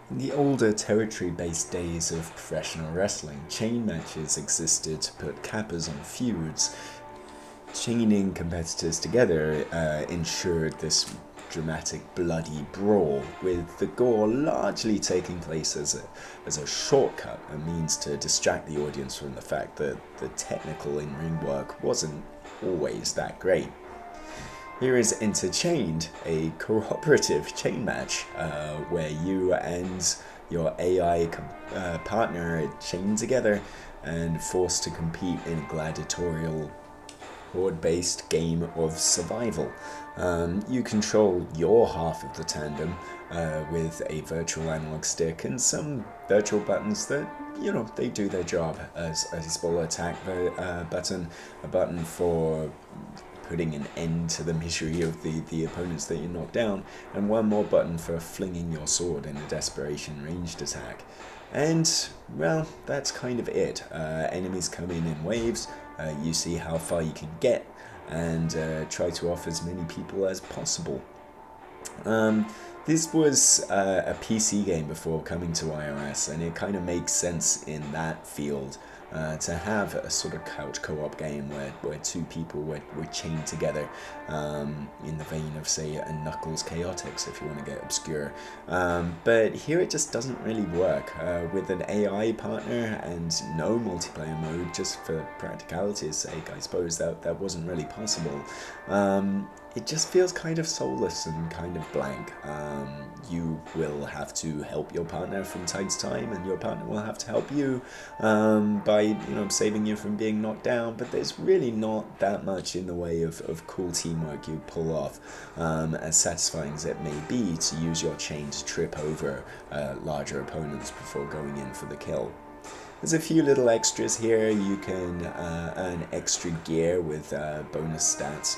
In the older territory-based days of professional wrestling, chain matches existed to put cappers on feuds. Chaining competitors together ensured this dramatic bloody brawl, with the gore largely taking place as a shortcut, a means to distract the audience from the fact that the technical in-ring work wasn't always that great. Here is Enterchained, a cooperative chain match where you and your AI partner are chained together and forced to compete in a gladiatorial horde-based game of survival. You control your half of the tandem with a virtual analog stick and some virtual buttons that, they do their job as a spoiler attack button, a button for putting an end to the misery of the opponents that you knock down, and one more button for flinging your sword in a desperation ranged attack. And, well, that's kind of it. Enemies come in waves, you see how far you can get, and try to off as many people as possible. This was a PC game before coming to iOS, and it kind of makes sense in that field to have a sort of couch co-op game where two people were chained together in the vein of, say, a Knuckles Chaotix, if you want to get obscure. But here it just doesn't really work. With an AI partner and no multiplayer mode, just for practicality's sake, I suppose that wasn't really possible. It just feels kind of soulless and kind of blank. You will have to help your partner from time to time, and your partner will have to help you by saving you from being knocked down, but there's really not that much in the way of cool teamwork you pull off, as satisfying as it may be to use your chain to trip over larger opponents before going in for the kill. There's a few little extras here. You can earn extra gear with bonus stats,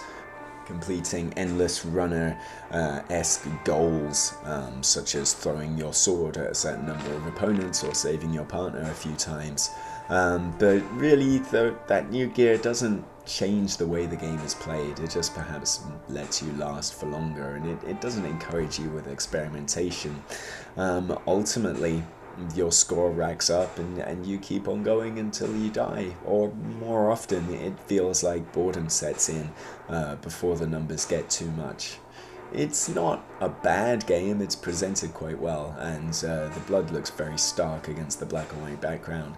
completing endless runner-esque goals, such as throwing your sword at a certain number of opponents or saving your partner a few times. But really, that new gear doesn't change the way the game is played. It just perhaps lets you last for longer, and it doesn't encourage you with experimentation. Ultimately, your score racks up and you keep on going until you die, or more often it feels like boredom sets in before the numbers get too much. It's not a bad game, it's presented quite well, and the blood looks very stark against the black and white background.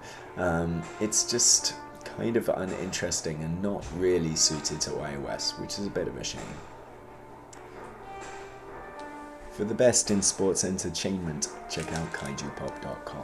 It's just kind of uninteresting and not really suited to iOS, which is a bit of a shame. For the best in sports entertainment, check out kaijupop.com.